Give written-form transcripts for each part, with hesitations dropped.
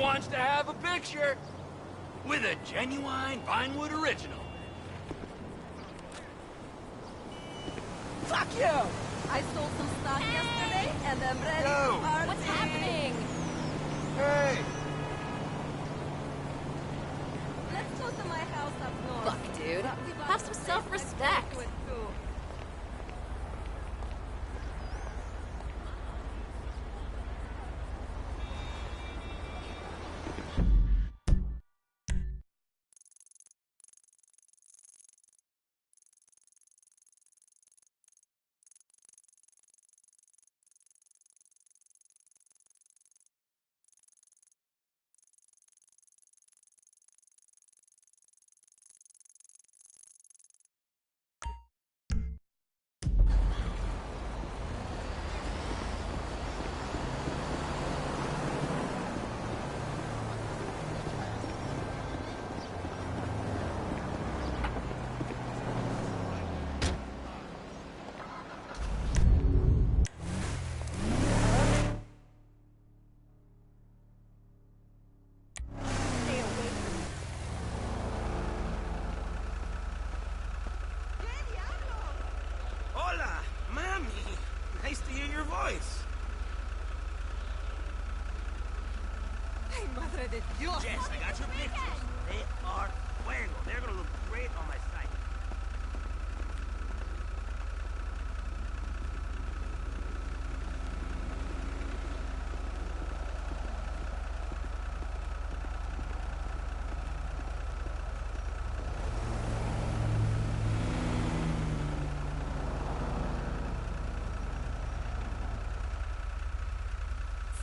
wants to have a picture with a genuine Vinewood original. Fuck you! I stole some stock yesterday, and I'm ready to party. What's happening? Hey! Let's go to my house up north. Fuck, dude. Have some self-respect. Hola, mami. Nice to hear your voice. Ay, madre de Dios! Jess, I got your pictures. They are fuego. They're gonna look great on my site.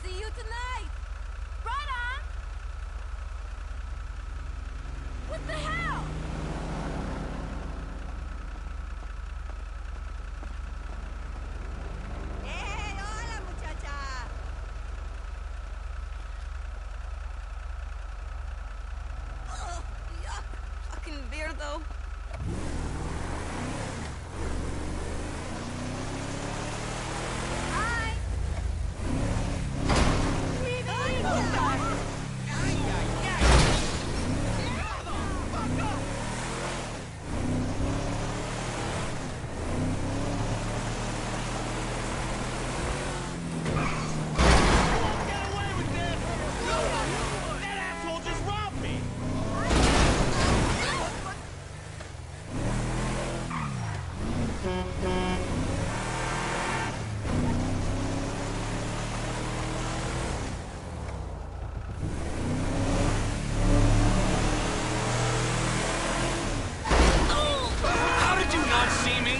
See you tonight! Right on! What the hell? Hey, hola, muchacha! Oh, yuck! Fucking weirdo. Hi! Get away with this! That asshole just robbed me! How did you not see me?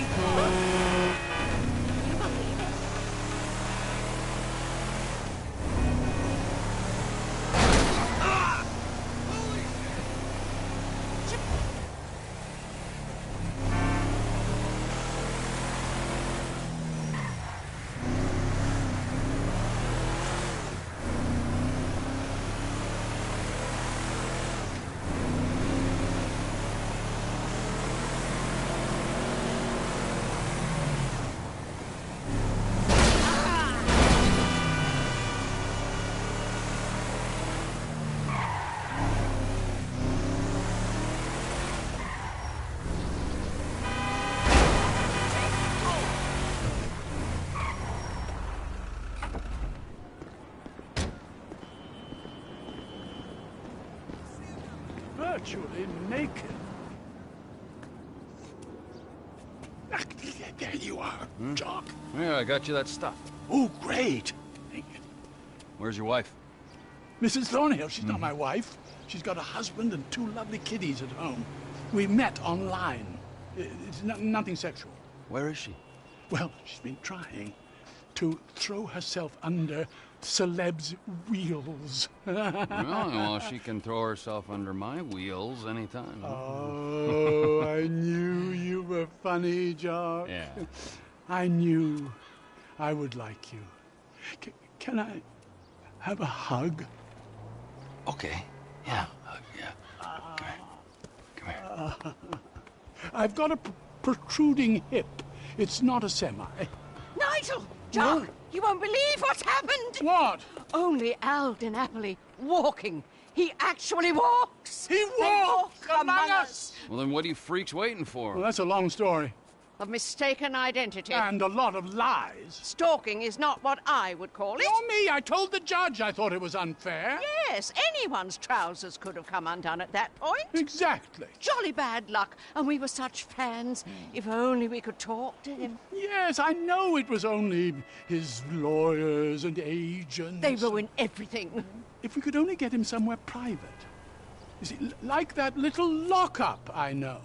Virtually naked. Ah, there you are, Jock. Yeah, I got you that stuff. Oh, great. Thank you. Where's your wife? Mrs. Thornhill, she's not my wife. She's got a husband and two lovely kiddies at home. We met online. It's nothing sexual. Where is she? Well, she's been trying to throw herself under celebs' wheels. Well, she can throw herself under my wheels anytime. Oh, I knew you were funny, Jock. Yeah. I knew I would like you. Can I have a hug? Okay. Yeah. Yeah. Come here. I've got a protruding hip. It's not a semi. Nigel! Jock! You won't believe what's happened! What? Only Al DiNapoli walking. He actually walks. He walks among us! Well, then what are you freaks waiting for? Well, that's a long story. Of mistaken identity. And a lot of lies. Stalking is not what I would call it. Nor me. I told the judge I thought it was unfair. Yes, anyone's trousers could have come undone at that point. Exactly. Jolly bad luck, and we were such fans. If only we could talk to him. Yes, I know it was only his lawyers and agents. They ruin everything. If we could only get him somewhere private. You see, like that little lockup I know.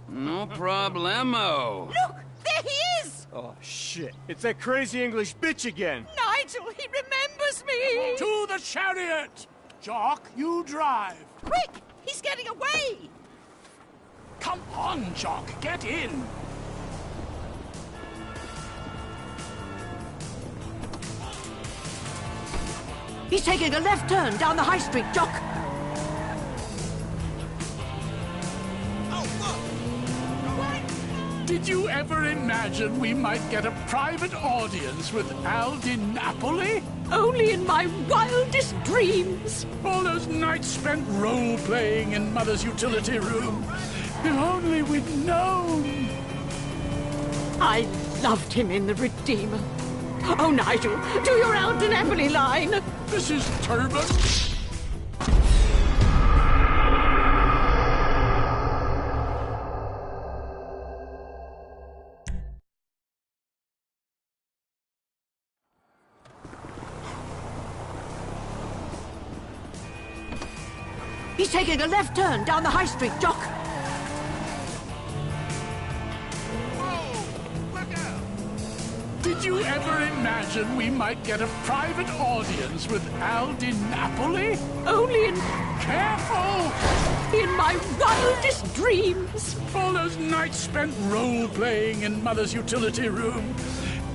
No problemo. Look, there he is! Oh, shit. It's that crazy English bitch again. Nigel, he remembers me! To the chariot! Jock, you drive. Quick, he's getting away! Come on, Jock, get in. He's taking a left turn down the high street, Jock. Did you ever imagine we might get a private audience with Al Di Napoli? Only in my wildest dreams. All those nights spent role-playing in Mother's utility room. If only we'd known. I loved him in The Redeemer. Oh, Nigel, do your Al Di Napoli line. Mrs. Turban. He's taking a left turn down the high street, Jock. Did you ever imagine we might get a private audience with Al Di Napoli? Only in Careful! my wildest dreams. All those nights spent role-playing in Mother's utility room.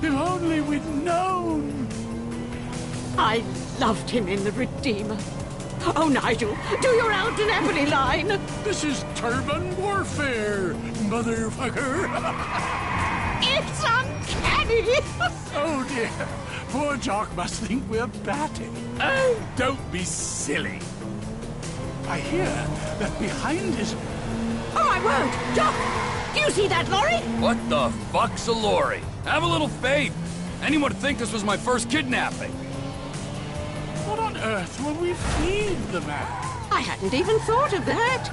If only we'd known. I loved him in The Redeemer. Oh, Nigel, do your Al Di Napoli line. This is turban warfare, motherfucker. It's uncanny. Oh, dear. Poor Jock must think we're batting. Oh, don't be silly. I hear that behind his... Oh, I won't. Jock, do you see that lorry? What the fuck's a lorry? Have a little faith. Anyone would think this was my first kidnapping. What on earth will we feed the man? I hadn't even thought of that.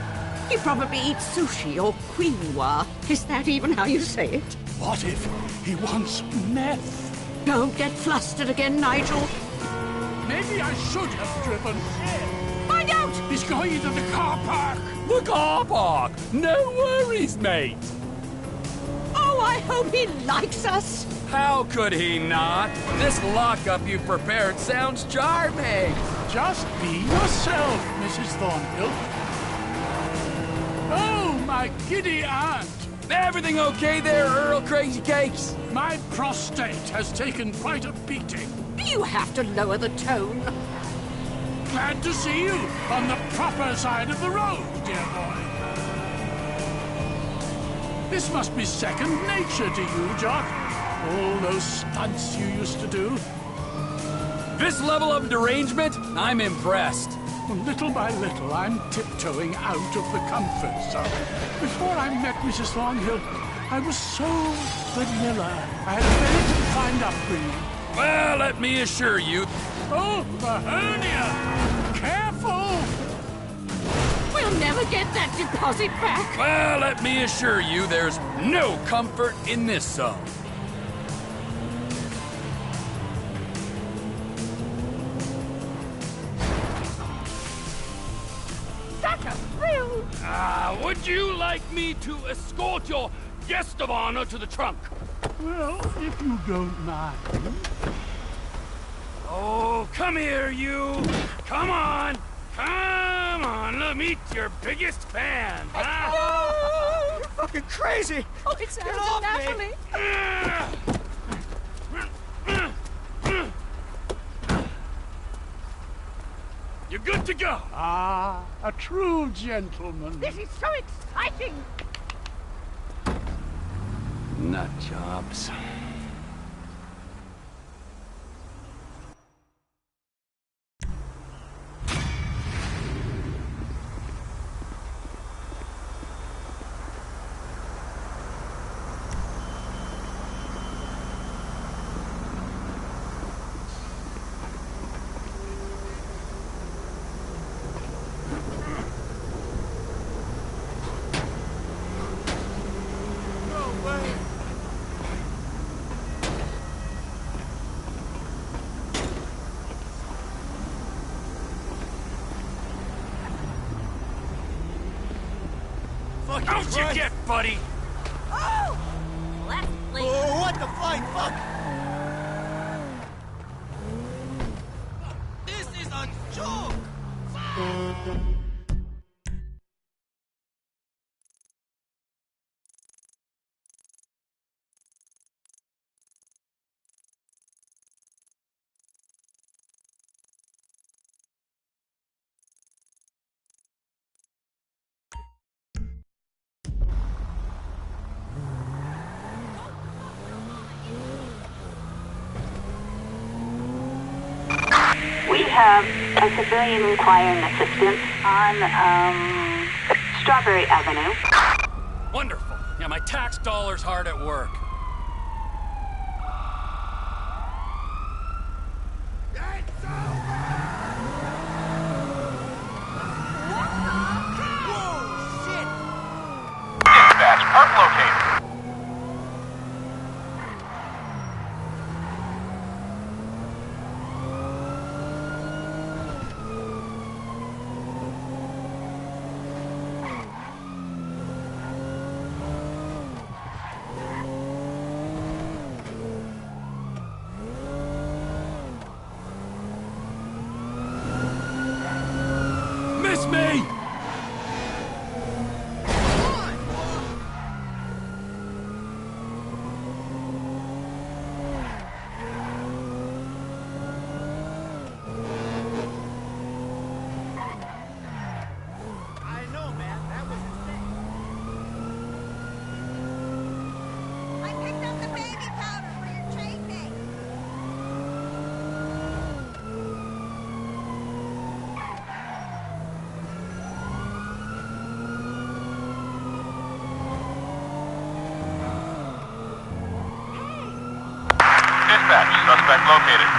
He probably eats sushi or quinoa. Is that even how you say it? What if he wants meth? Don't get flustered again, Nigel. Maybe I should have driven. Find out! He's going into the car park. The car park. No worries, mate. Oh, I hope he likes us. How could he not? This lockup you prepared sounds charming. Just be yourself, Mrs. Thornhill. Oh, my giddy aunt. Everything okay there, Earl Crazy Cakes? My prostate has taken quite a beating. You have to lower the tone. Glad to see you on the proper side of the road, dear boy. This must be second nature to you, Jock. All those stunts you used to do. This level of derangement, I'm impressed. Well, little by little, I'm tiptoeing out of the comfort zone. Before I met Mrs. Thornhill, I was so vanilla. I had a very confined upbringing. Well, let me assure you. Oh, the hernia! Careful! We'll never get that deposit back. Well, let me assure you, there's no comfort in this zone. Such a thrill. Would you like me to escort your guest of honor to the trunk? Well, if you don't mind. Oh, come here, you. Come on. Come on, let me meet your biggest fan. Huh? You're fucking crazy. Oh, it's Al Di Napoli. You're good to go. Ah, a true gentleman. This is so exciting. Nut jobs. fucking Out you get, buddy! Oh! Let's leave. Oh, what the flying fuck? This is a joke! We have a civilian requiring assistance on, Strawberry Avenue. Wonderful. Yeah, my tax dollar's hard at work. Dispatch, park located. Miss me! I know, man. That was insane. I picked up the baby powder for your chafing. Dispatch, suspect located.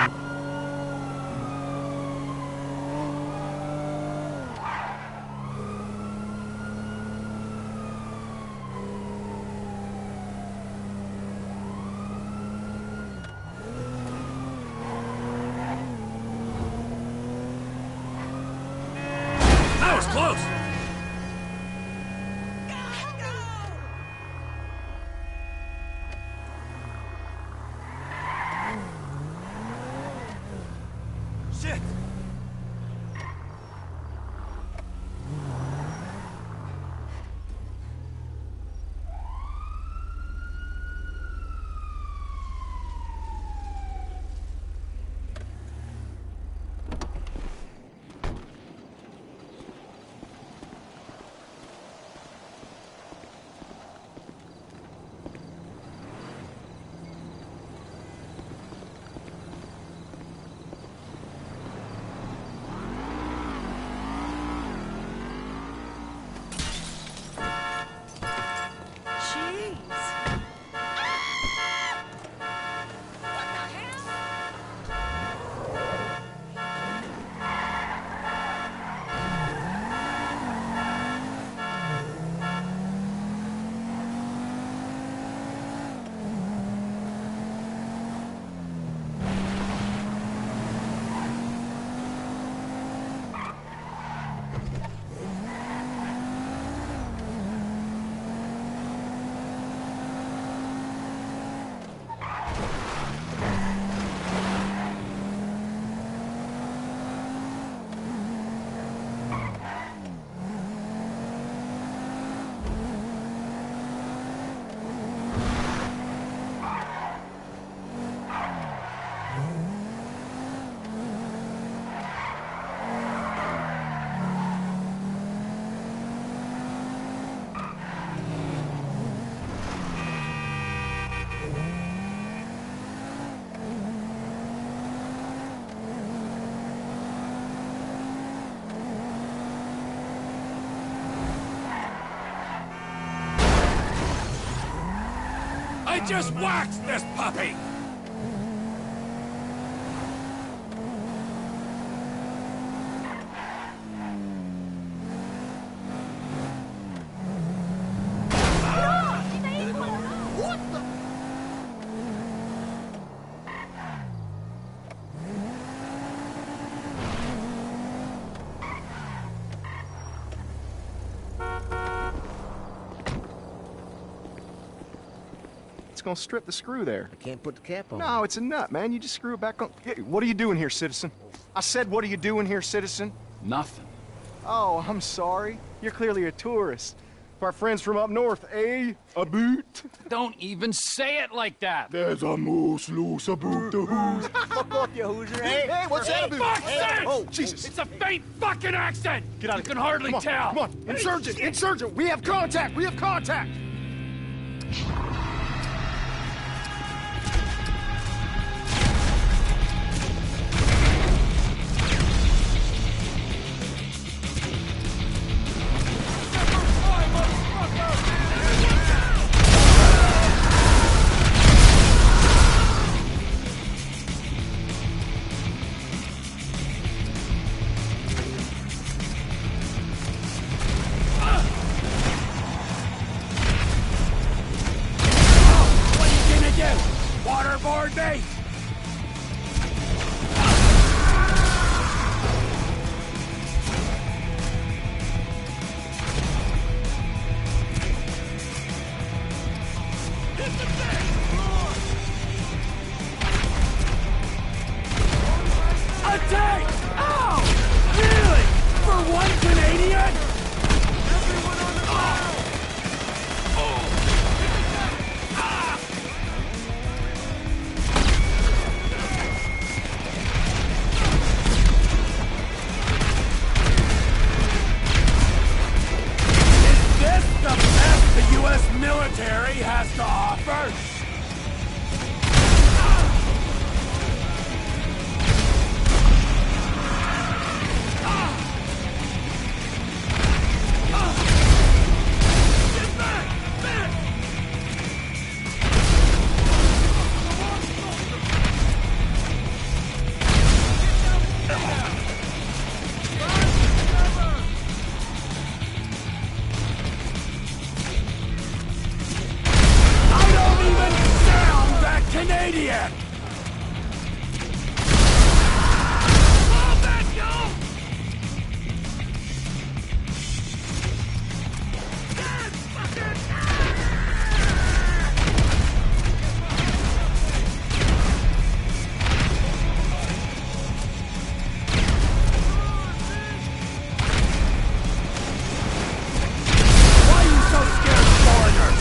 That was close! Shit! I just waxed this puppy! gonna strip the screw there. I can't put the cap on. No, it's a nut, man. You just screw it back on. Hey, what are you doing here, citizen? I said, what are you doing here, citizen? Nothing. Oh, I'm sorry. You're clearly a tourist. Our friends from up north, eh? A boot? Don't even say it like that. There's a moose loose about the Hoos. Fuck off, you Hoosier. Hey, what's that about? Fuck's sake! Oh, Jesus. It's a faint fucking accent! Get out You of can here. hardly Come on, tell. Come on, insurgent, insurgent. We have contact. We have contact. Waterboard me! Attack! Ow! Really? For one Canadian? Everyone on the ground! The best the U.S. military has to offer? Get back! Back! Canadian! Oh, back go! God, fucker! Why are you so scared of foreigners?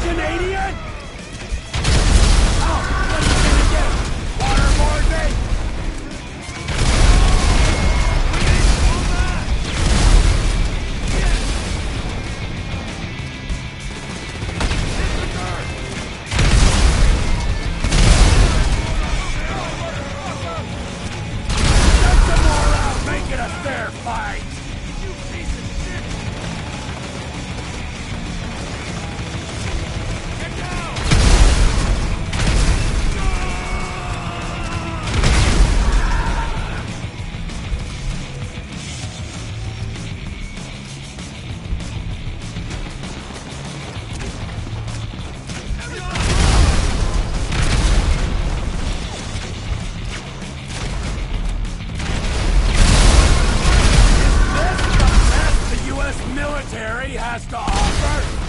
Canadian? country has to offer?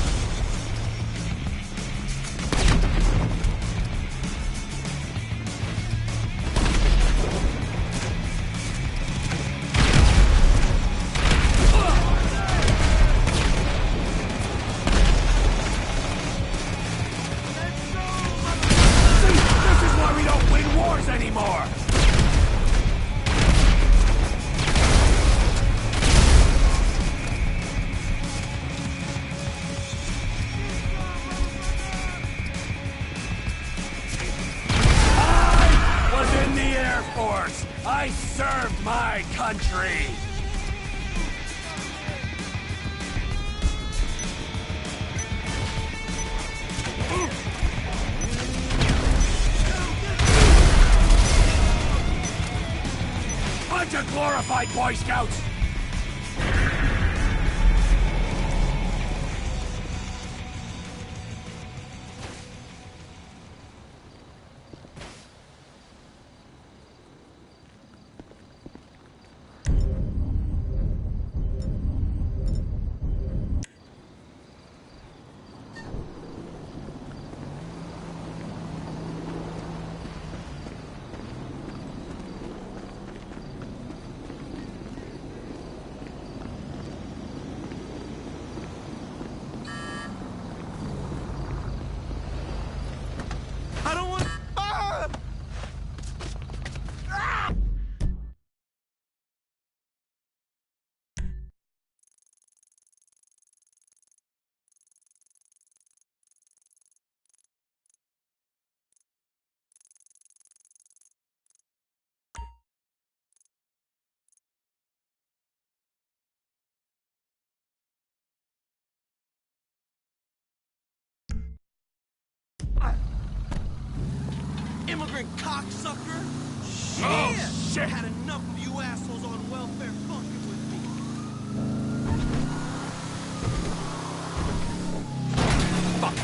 Anymore! I was in the Air Force! I served my country! Bunch of glorified Boy Scouts! Immigrant cocksucker! Oh, shit! I had enough of you assholes on welfare fucking with me. Fuck.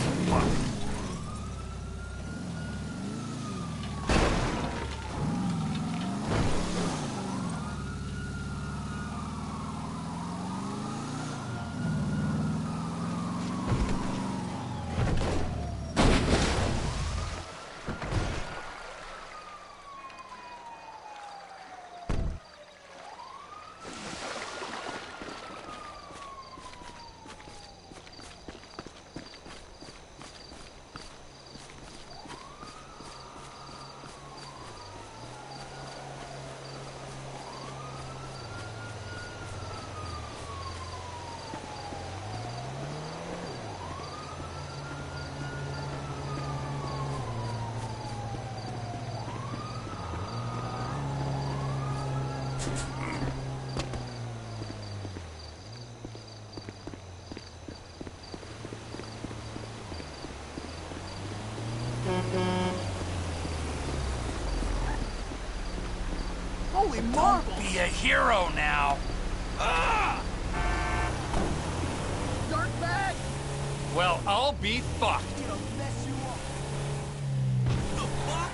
Holy marbles! Be a hero now! Dirtbag! Well, I'll be fucked! Gonna mess you up! The fuck?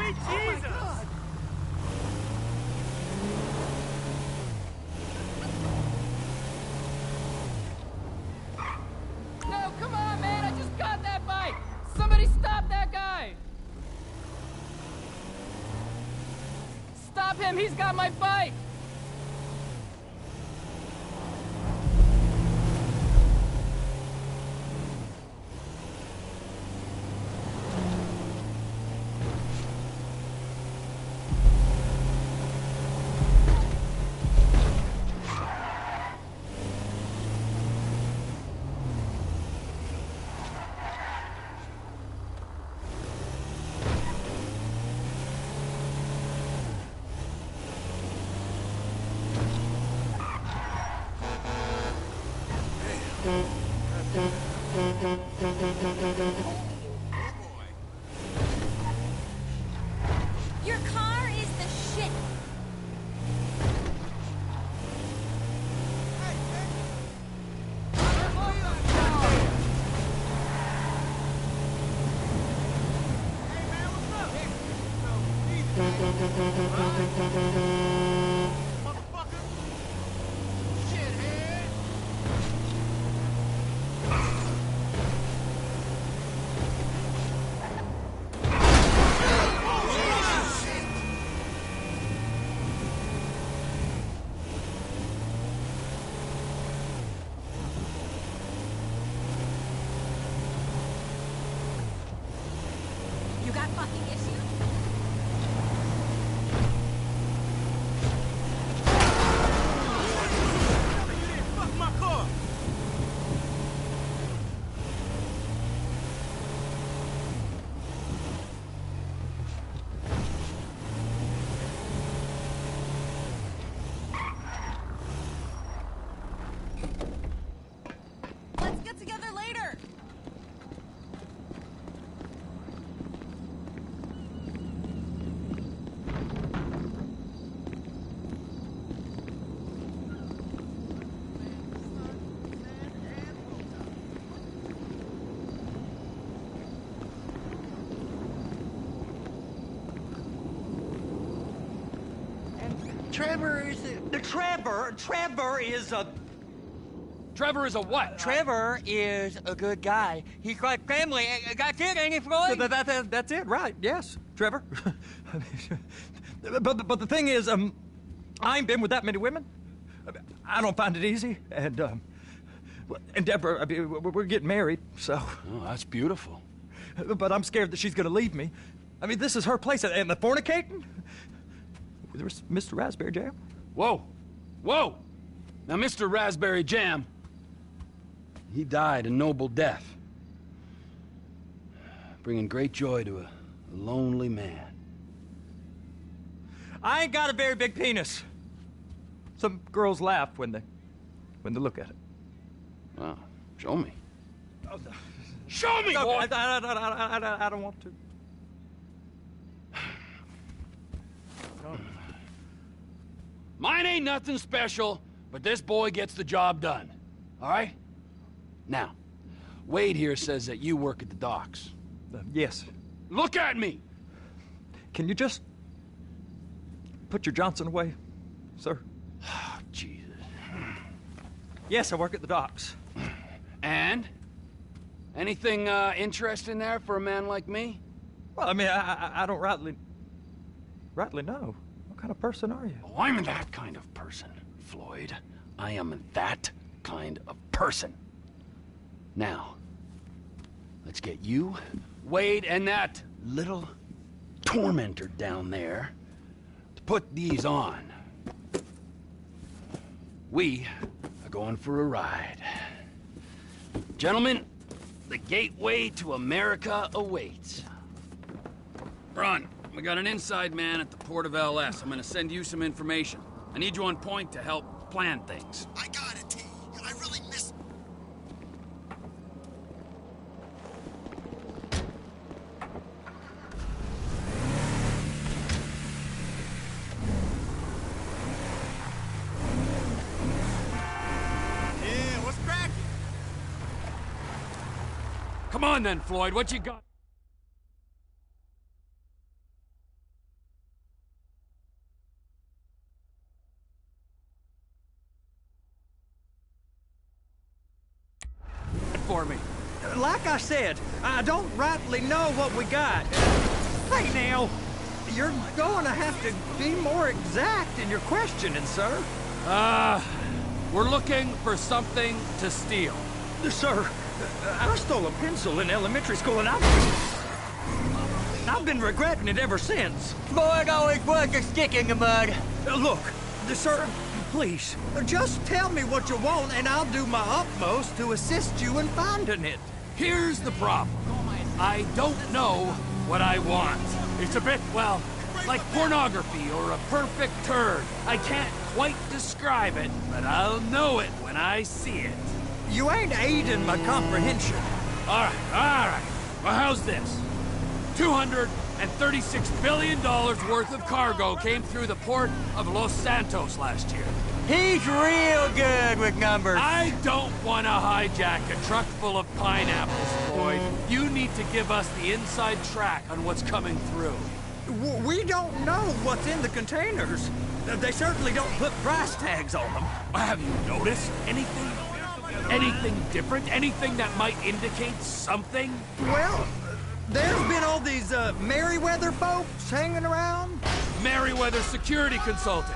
Hey, Jesus! No, come on, man! I just got that bike! Somebody stop that guy! Stop him! He's got my bike! Your car is the shit. You got fucking issues? Fuck my car! Let's get together later. Trevor is Trevor is a... Trevor is a what? Trevor is a good guy. He's like family. That's it, ain't it, Floyd? That's it, right? Yes, Trevor. but the thing is, I ain't been with that many women. I don't find it easy, and Deborah, I mean, we're getting married, so. Oh, that's beautiful. But I'm scared that she's gonna leave me. I mean, this is her place, and the fornicating. There's Mr. Raspberry Jam. Whoa, whoa! Now, Mr. Raspberry Jam, he died a noble death, bringing great joy to a lonely man. I ain't got a very big penis. Some girls laugh when they look at it. Wow, show me. Show me, boy! I don't want to. Mine ain't nothing special, but this boy gets the job done. All right? Now, Wade here says that you work at the docks. Yes. Look at me! Can you just put your Johnson away, sir? Oh, Jesus. Yes, I work at the docks. And? Anything interesting there for a man like me? Well, I mean, I don't rightly know. What kind of person are you? Oh, I'm that kind of person, Floyd. I am that kind of person. Now, let's get you, Wade, and that little tormentor down there to put these on. We are going for a ride. Gentlemen, the gateway to America awaits. Ron, we got an inside man at the port of LS. I'm gonna send you some information. I need you on point to help plan things. I got it, T. I really miss... Yeah, what's cracking? Come on then, Floyd, what you got? for me? Like I said, I don't rightly know what we got. Hey, now, you're going to have to be more exact in your questioning, sir. We're looking for something to steal. Sir, I stole a pencil in elementary school, and I've been regretting it ever since. Boy, it always was a stick in the mud. Look, sir, please, just tell me what you want, and I'll do my utmost to assist you in finding it. Here's the problem. I don't know what I want. It's a bit, well, like pornography or a perfect turd. I can't quite describe it, but I'll know it when I see it. You ain't aiding my comprehension. All right. Well, how's this? $236 billion worth of cargo came through the port of Los Santos last year. He's real good with numbers. I don't want to hijack a truck full of pineapples, Floyd. You need to give us the inside track on what's coming through. We don't know what's in the containers. They certainly don't put price tags on them. Have you noticed anything? Anything different? Anything that might indicate something? Well, there's been all these Merryweather folks hanging around. Merryweather security consultant.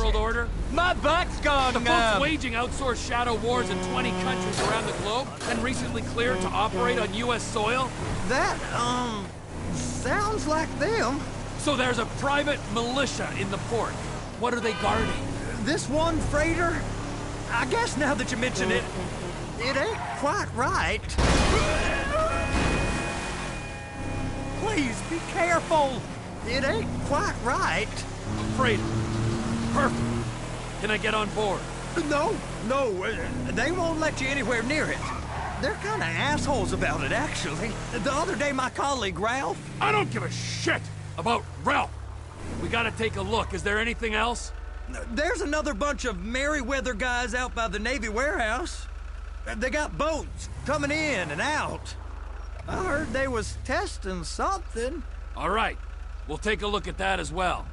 World Order? My butt's gone The numb. folks waging outsourced shadow wars in 20 countries around the globe and recently cleared to operate on U.S. soil? That, sounds like them. So there's a private militia in the port. What are they guarding? This one freighter? I guess now that you mention it, it ain't quite right. Please be careful. It ain't quite right. Freighter. Perfect. Can I get on board? No, they won't let you anywhere near it. They're kind of assholes about it, actually. The other day, my colleague, Ralph... I don't give a shit about Ralph. We gotta take a look. Is there anything else? There's another bunch of Merryweather guys out by the Navy warehouse. They got boats coming in and out. I heard they was testing something. All right. We'll take a look at that as well.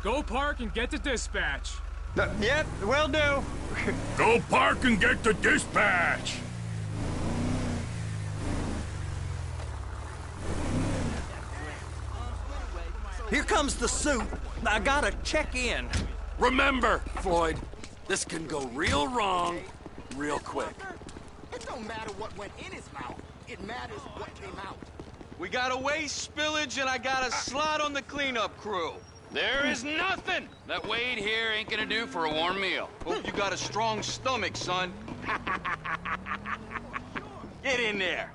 Go park and get to dispatch. Yep, will do. Go park and get to dispatch. Here comes the suit. I gotta check in. Remember, Floyd, this can go real wrong real quick. It don't matter what went in his mouth. It matters what came out. We got a waste spillage and I got a slot on the cleanup crew. There is nothing that Wade here ain't gonna do for a warm meal. Hope you got a strong stomach, son. Get in there.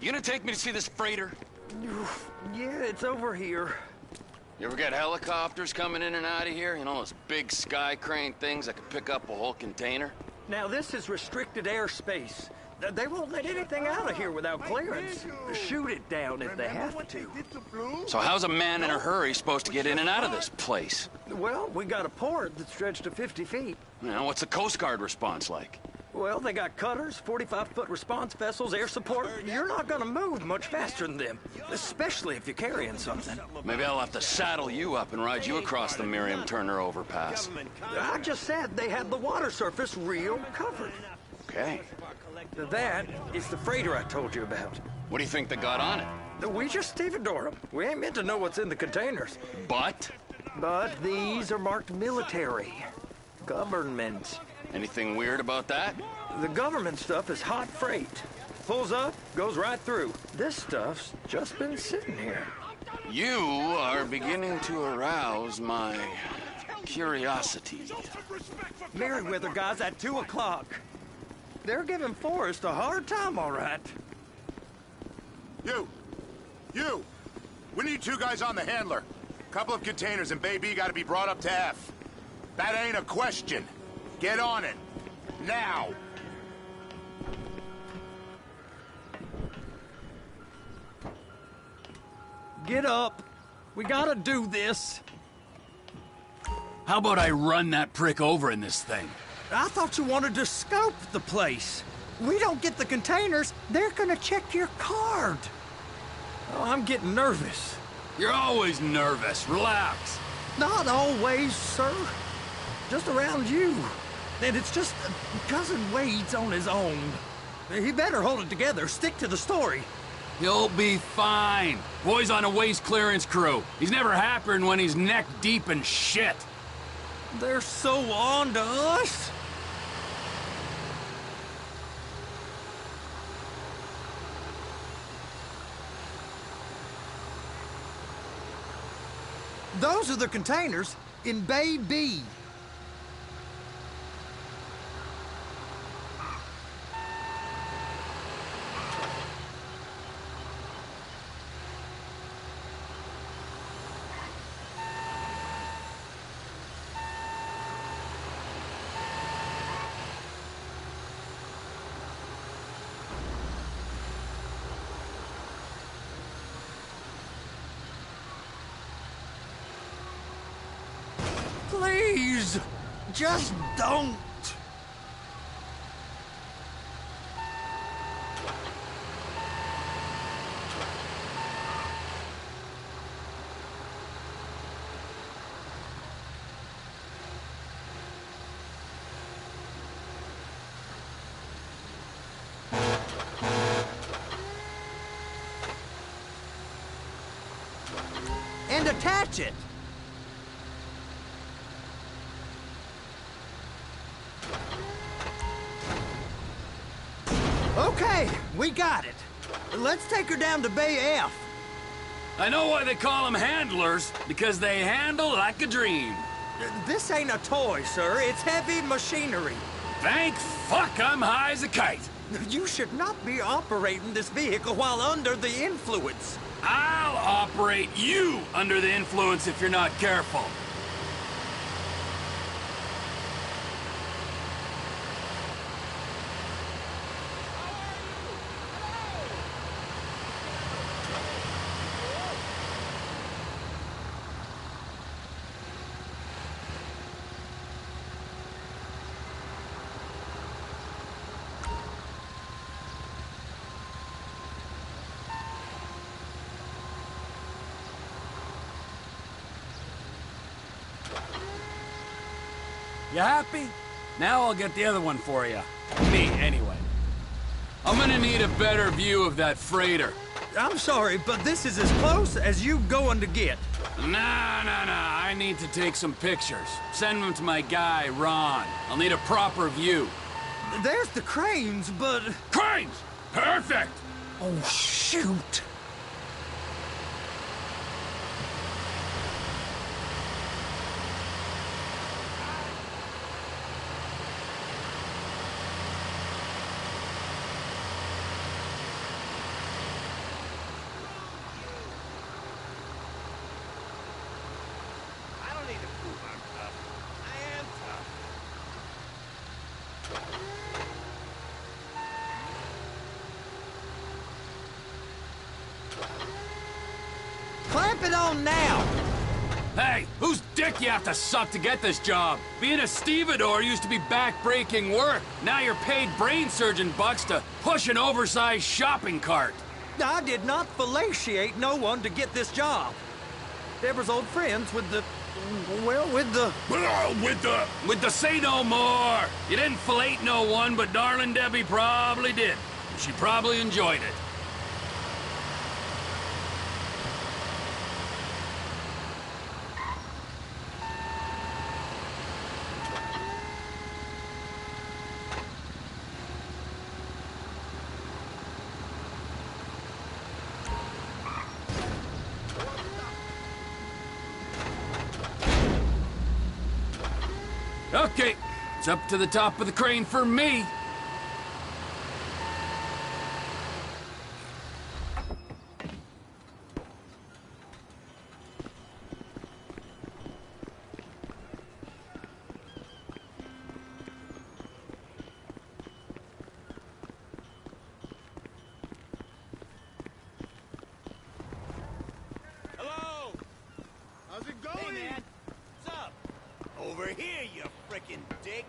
You gonna take me to see this freighter? Yeah, it's over here. You ever get helicopters coming in and out of here? You know, those big sky crane things that can pick up a whole container? Now, this is restricted airspace. They won't let anything out of here without clearance. Shoot it down if they have to. So how's a man in a hurry supposed to get in and out of this place? Well, we got a port that's stretched to 50 feet. You know, what's the Coast Guard response like? Well, they got cutters, 45-foot response vessels, air support. You're not gonna move much faster than them, especially if you're carrying something. Maybe I'll have to saddle you up and ride you across the Miriam Turner overpass. I just said they had the water surface real covered. Okay. That is the freighter I told you about. What do you think they got on it? We just stevedore them. We ain't meant to know what's in the containers. But these are marked military. Government. Anything weird about that? The government stuff is hot freight. Pulls up, goes right through. This stuff's just been sitting here. You are beginning to arouse my curiosity. Merriweather guys at 2 o'clock. They're giving Forrest a hard time, all right. You! We need 2 guys on the handler. Couple of containers and Baby gotta be brought up to F. That ain't a question. Get on it. Now! Get up. We gotta do this. How about I run that prick over in this thing? I thought you wanted to scope the place. We don't get the containers, they're gonna check your card. Oh, I'm getting nervous. You're always nervous. Relax. Not always, sir. Just around you. And it's just Cousin Wade's on his own. He better hold it together, stick to the story. He'll be fine. Boy's on a waste clearance crew. He's never happier than when he's neck deep in shit. They're so on to us. Those are the containers in Bay B. Please, just don't. And attach it. Okay, we got it. Let's take her down to Bay F. I know why they call them handlers, because they handle like a dream. This ain't a toy, sir. It's heavy machinery. Thank fuck I'm high as a kite. You should not be operating this vehicle while under the influence. I'll operate you under the influence if you're not careful. You happy? Now I'll get the other one for you. Me, anyway. I'm gonna need a better view of that freighter. I'm sorry, but this is as close as you going to get. Nah. I need to take some pictures. Send them to my guy, Ron. I'll need a proper view. There's the cranes, but... Cranes! Perfect! Oh, shoot. I don't need to prove I'm tough. I am tough. Clamp it on now! Hey, whose dick you have to suck to get this job? Being a stevedore used to be back-breaking work. Now you're paid brain surgeon bucks to push an oversized shopping cart. I did not fellatiate no one to get this job. Deborah's old friends with the... well, with the... With the say no more. You didn't fillet no one, but darling Debbie probably did. She probably enjoyed it. Okay, it's up to the top of the crane for me. Hello? How's it going? Hey, man. What's up? Over here, you frickin' dick.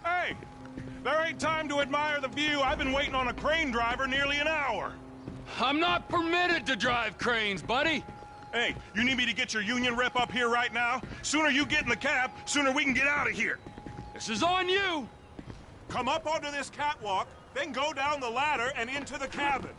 Hey! There ain't time to admire the view. I've been waiting on a crane driver nearly an hour. I'm not permitted to drive cranes, buddy. Hey, you need me to get your union rep up here right now? Sooner you get in the cab, sooner we can get out of here. This is on you. Come up onto this catwalk, then go down the ladder and into the cabin.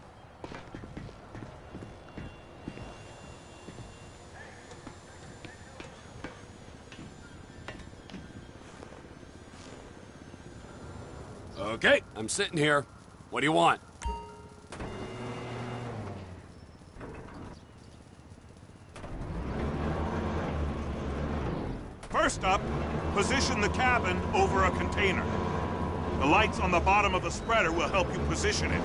Okay, I'm sitting here. What do you want? First up, position the cabin over a container. The lights on the bottom of the spreader will help you position it.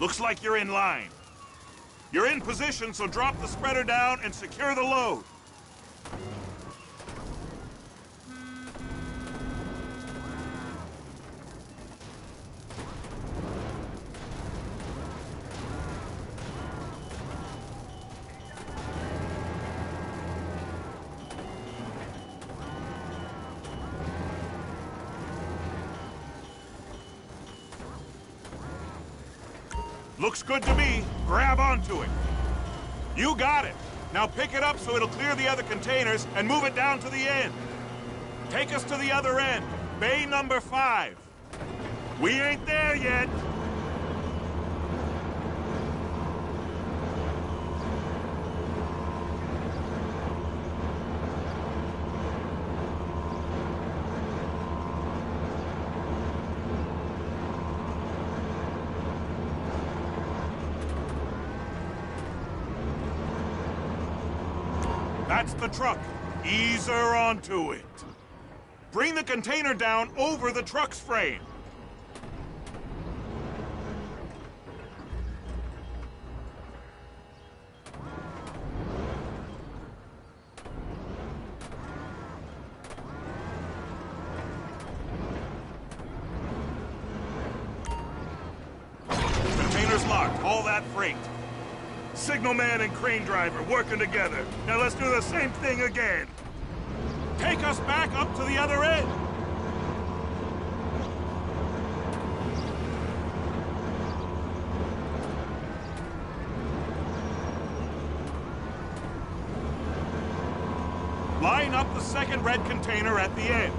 Looks like you're in line. You're in position, so drop the spreader down and secure the load. Looks good to me. Grab onto it. You got it. Now pick it up so it'll clear the other containers and move it down to the end. Take us to the other end. Bay number 5. We ain't there yet. That's the truck. Ease her onto it. Bring the container down over the truck's frame. locked, all that freight. Signalman and crane driver working together. Now let's do the same thing again. Take us back up to the other end. Line up the second red container at the end.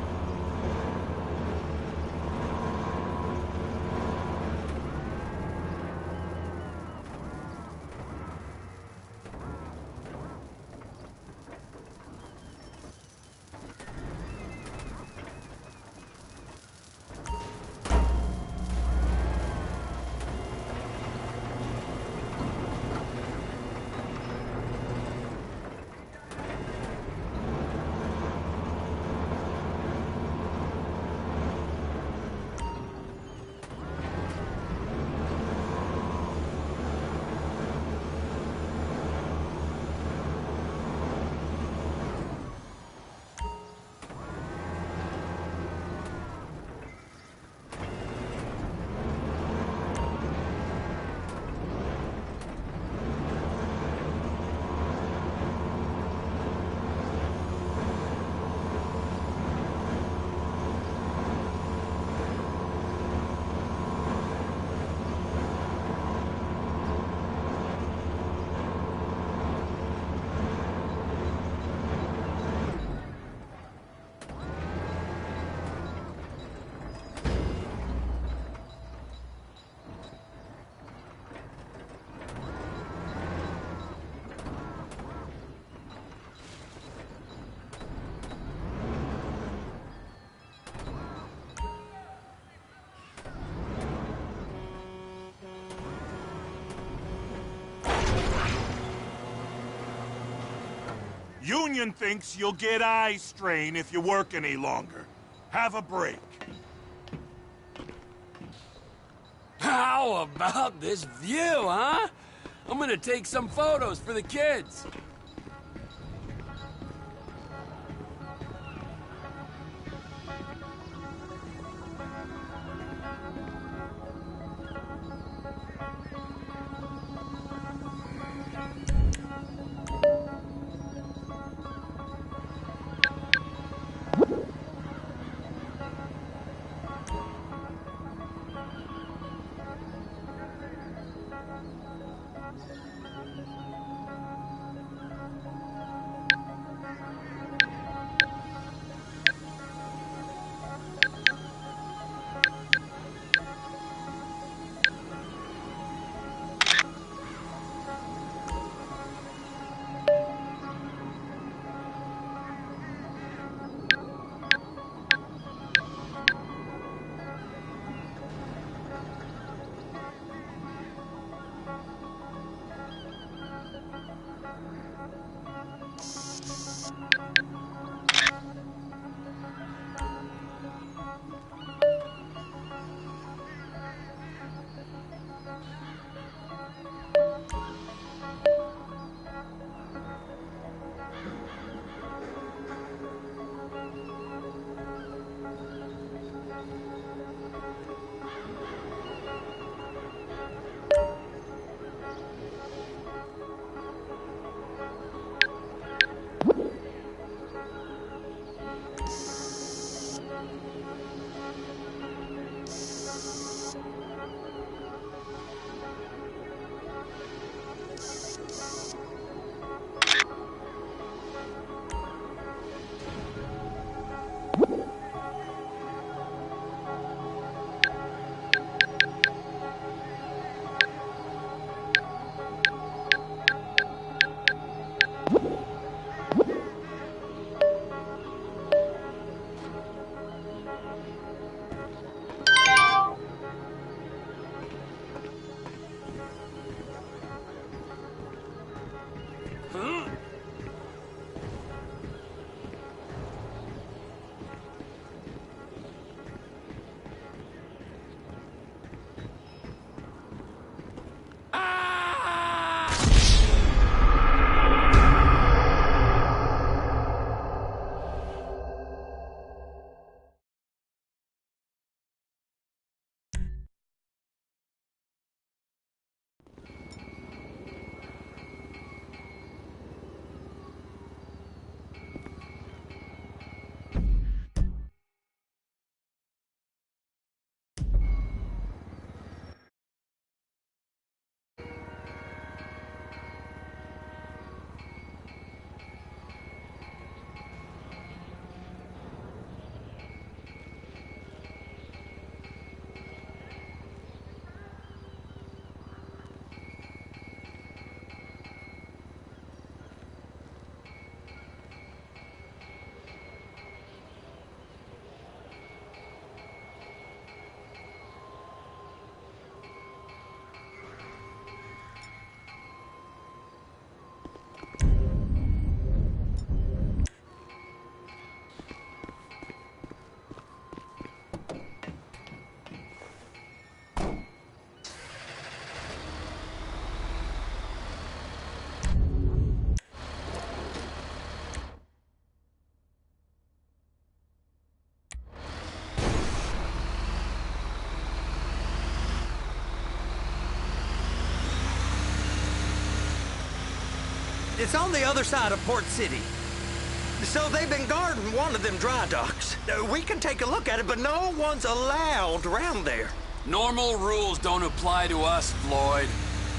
Union thinks you'll get eye strain if you work any longer. Have a break. How about this view, huh? I'm gonna take some photos for the kids. It's on the other side of Port City. So they've been guarding one of them dry docks. We can take a look at it, but no one's allowed around there. Normal rules don't apply to us, Floyd.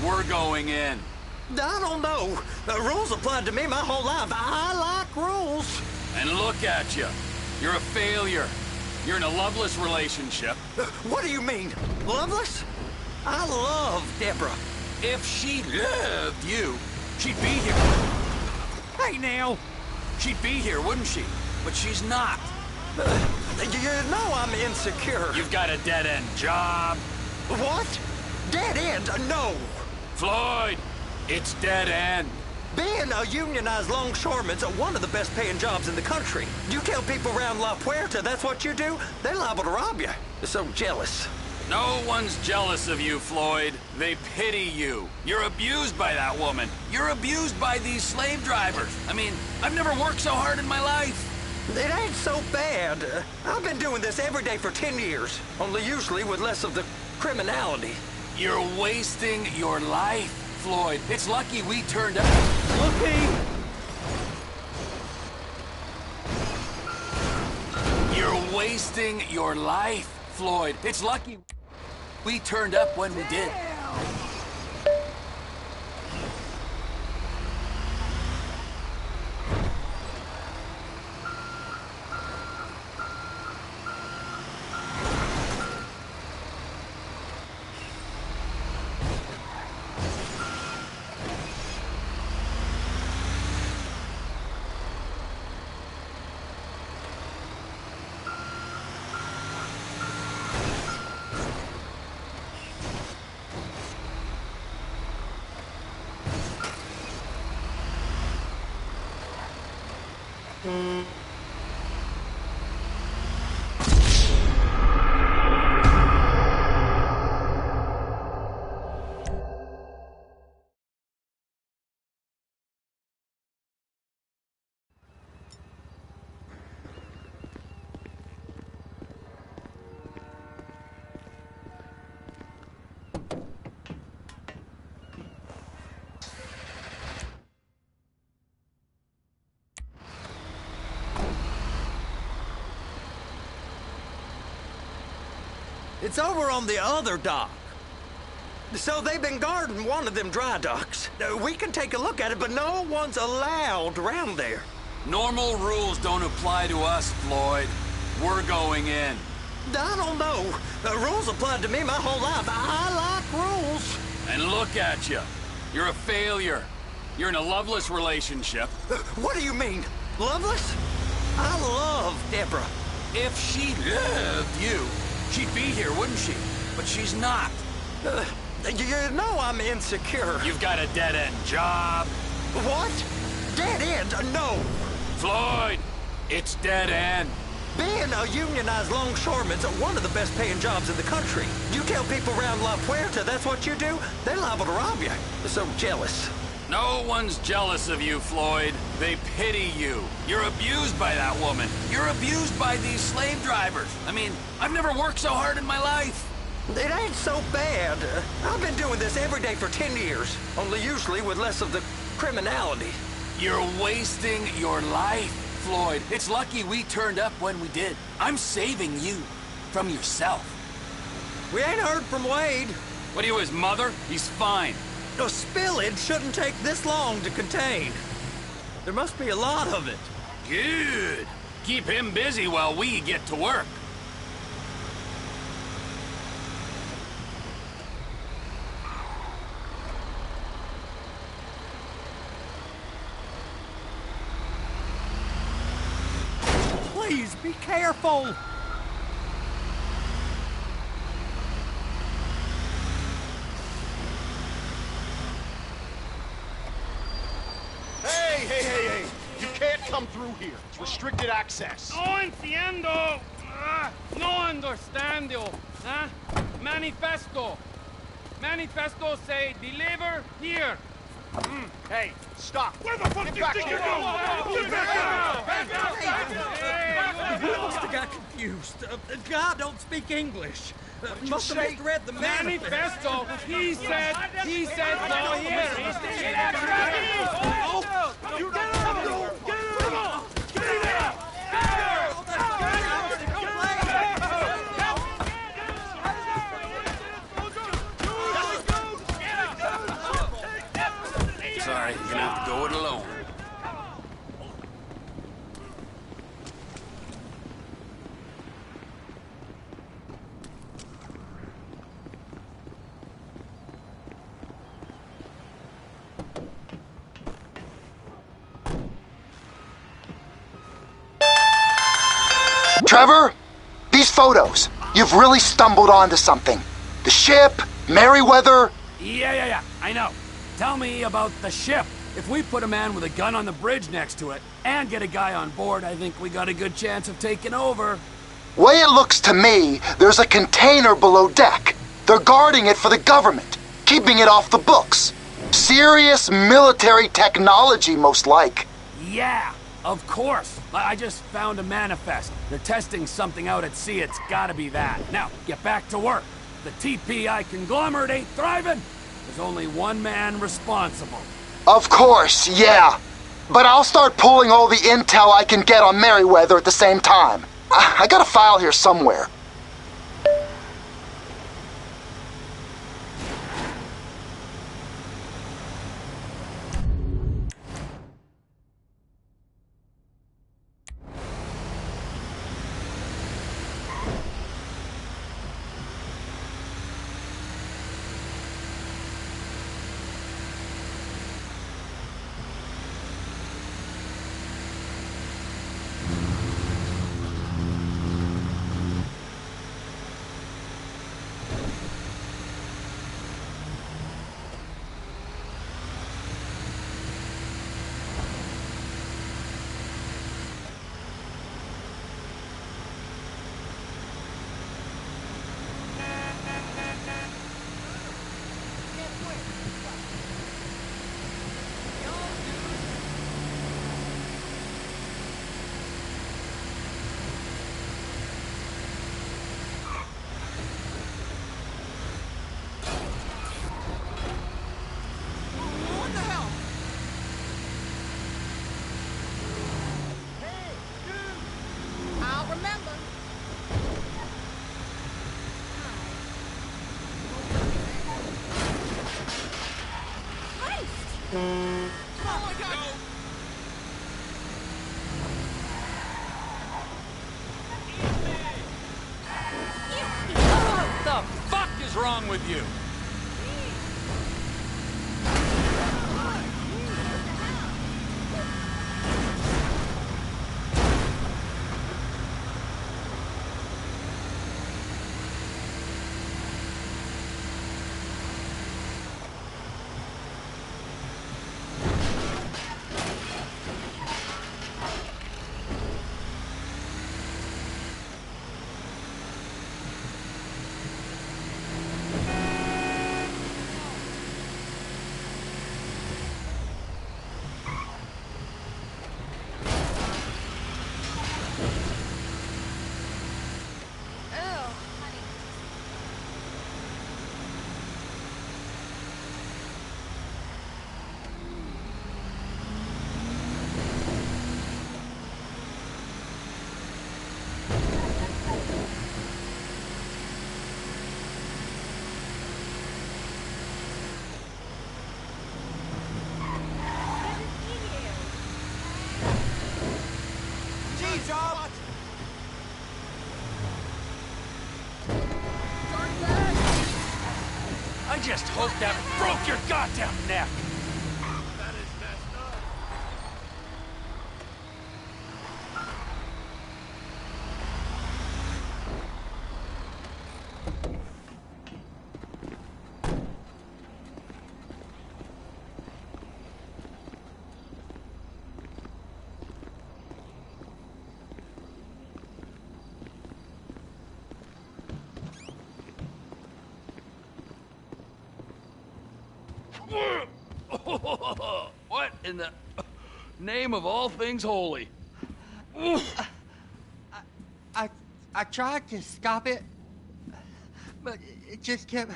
We're going in. I don't know. Rules applied to me my whole life. I like rules. And look at you. You're a failure. You're in a loveless relationship. What do you mean? Loveless? I love Deborah. If she loved you, she'd be here. Hey, now. She'd be here, wouldn't she? But she's not. You know I'm insecure. You've got a dead-end job. What? Dead end? No. Floyd, it's dead end. Being a unionized longshoreman's one of the best paying jobs in the country. You tell people around La Puerta that's what you do, they're liable to rob you. They're so jealous. No one's jealous of you, Floyd. They pity you. You're abused by that woman. You're abused by these slave drivers. I mean, I've never worked so hard in my life. It ain't so bad. I've been doing this every day for 10 years, only usually with less of the criminality. You're wasting your life, Floyd. It's lucky we turned up. Lucky? You're wasting your life, Floyd. It's lucky we turned up when we did. It's over on the other dock. So they've been guarding one of them dry docks. We can take a look at it, but no one's allowed around there. Normal rules don't apply to us, Floyd. We're going in. I don't know. Rules applied to me my whole life. I like rules. And look at you. You're a failure. You're in a loveless relationship. What do you mean? Loveless? I love Deborah. If she loved you, she'd be here, wouldn't she? But she's not. You know I'm insecure. You've got a dead-end job. What? Dead end? No. Floyd, it's dead end. Being a unionized longshoreman's one of the best paying jobs in the country. You tell people around La Puerta that's what you do, they're liable to rob you. They're so jealous. No one's jealous of you, Floyd. They pity you. You're abused by that woman. You're abused by these slave drivers. I mean, I've never worked so hard in my life. It ain't so bad. I've been doing this every day for 10 years, only usually with less of the criminality. You're wasting your life, Floyd. It's lucky we turned up when we did. I'm saving you from yourself. We ain't heard from Wade. What are you, his mother? He's fine. A spillage shouldn't take this long to contain. There must be a lot of it. Good. Keep him busy while we get to work. Please be careful. Hey! You can't come through here. It's restricted access. No entiendo. No understando. Huh? Manifesto. Manifesto say deliver here. Hey, stop. Where the fuck do you think you're going? He must have got confused. God don't speak English. Must have misread the manifesto. He said, no, here. Sorry, you're gonna have to go it alone. Trevor, these photos, you've really stumbled onto something. The ship, Merryweather. Yeah, I know. Tell me about the ship. If we put a man with a gun on the bridge next to it and get a guy on board, I think we got a good chance of taking over. Way it looks to me, there's a container below deck. They're guarding it for the government, keeping it off the books. Serious military technology, most like. Yeah, of course. I just found a manifest. They're testing something out at sea. It's gotta be that. Now, get back to work. The TPI conglomerate ain't thriving. There's only one man responsible. Of course, yeah. But I'll start pulling all the intel I can get on Merryweather at the same time. I got a file here somewhere. What the fuck is wrong with you? I just hope that broke your goddamn neck! What in the name of all things holy? I tried to stop it, but it just kept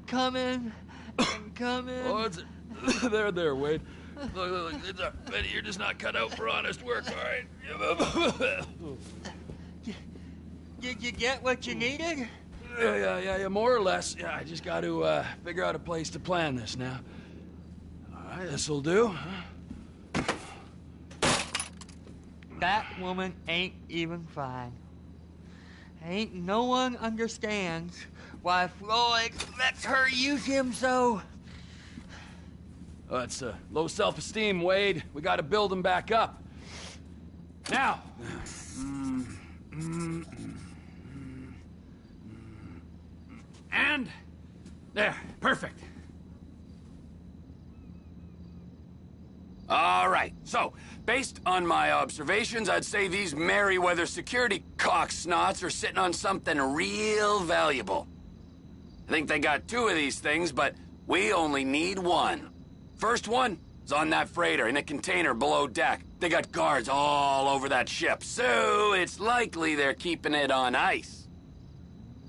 coming and coming. Oh, it's there, Wade. Look, Betty, you're just not cut out for honest work, all right? Did you get what you needed? Yeah, more or less. Yeah, I just got to figure out a place to plan this now. All right, this'll do. That woman ain't even fine. Ain't no one understands why Floyd lets her use him so. Oh, that's low self-esteem, Wade. We got to build him back up. Now. And there, perfect. All right, so based on my observations, I'd say these Merryweather security cocksnots are sitting on something real valuable. I think they got 2 of these things, but we only need 1. First one is on that freighter in a container below deck. They got guards all over that ship, so it's likely they're keeping it on ice.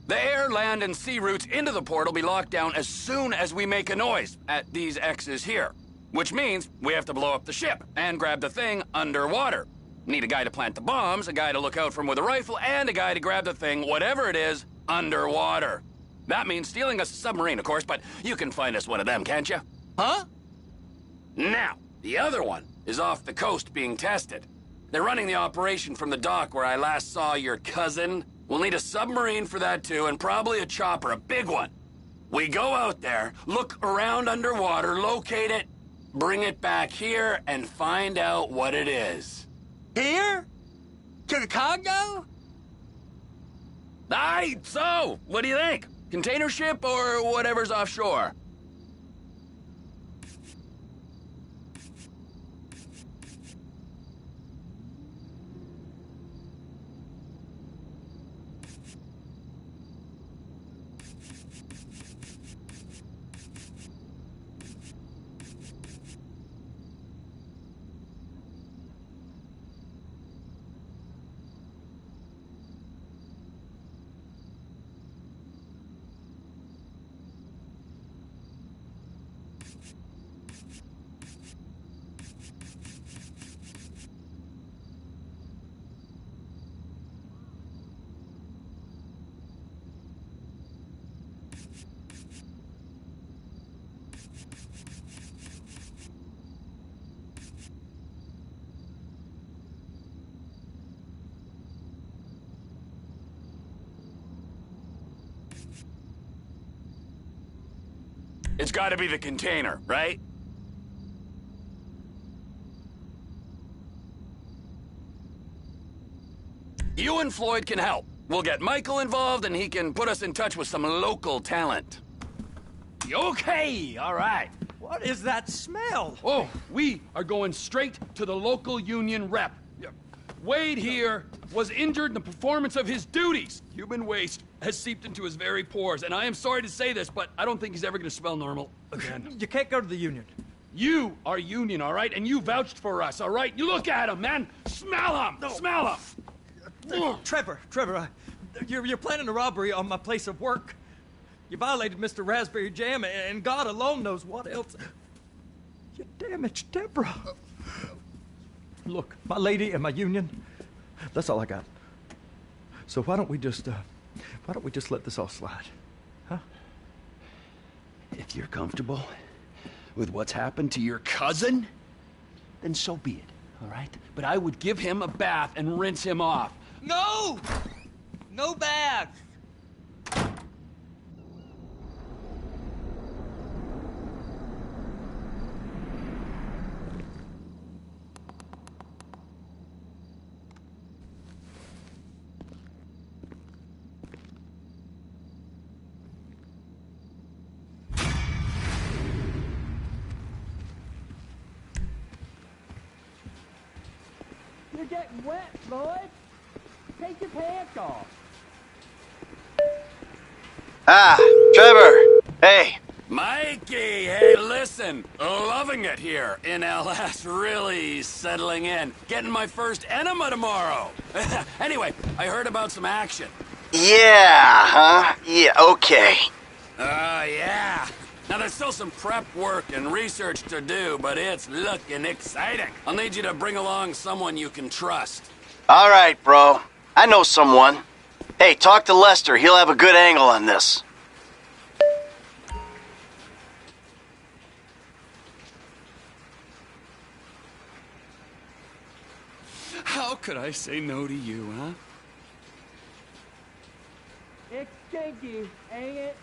The air, land, and sea routes into the port will be locked down as soon as we make a noise at these X's here. Which means we have to blow up the ship and grab the thing underwater. Need a guy to plant the bombs, a guy to look out for him with a rifle, and a guy to grab the thing, whatever it is, underwater. That means stealing us a submarine, of course, but you can find us one of them, can't you? Huh? Now, the other one is off the coast being tested. They're running the operation from the dock where I last saw your cousin. We'll need a submarine for that too, and probably a chopper, a big one. We go out there, look around underwater, locate it, bring it back here, and find out what it is. Here? To the Congo? Aye, so, what do you think? Container ship or whatever's offshore? It's gotta be the container, right? You and Floyd can help. We'll get Michael involved and he can put us in touch with some local talent. Okay, all right. What is that smell? Oh, we are going straight to the local union rep. Wade here was injured in the performance of his duties. Human waste has seeped into his very pores, and I am sorry to say this, but I don't think he's ever going to smell normal again. You can't go to the union. You are union, all right? And you vouched for us, all right? You look at him, man. Smell him. No. Smell him. Trevor, you're planning a robbery on my place of work. You violated Mr. Raspberry Jam, and God alone knows what else. You damaged Deborah. Look, my lady and my union, that's all I got. So why don't we just let this all slide, huh? If you're comfortable with what's happened to your cousin, then so be it, all right? But I would give him a bath and rinse him off. No! No bath! You're getting wet, Floyd. Take your pants off. Ah, Trevor. Hey. Mikey, hey, listen. Loving it here in LS. Really settling in. Getting my first enema tomorrow. Anyway, I heard about some action. Yeah, huh? Yeah, okay. Yeah. Now, there's still some prep work and research to do, but it's looking exciting. I'll need you to bring along someone you can trust. All right, bro. I know someone. Hey, talk to Lester. He'll have a good angle on this. How could I say no to you, huh? It's stinky, ain't it?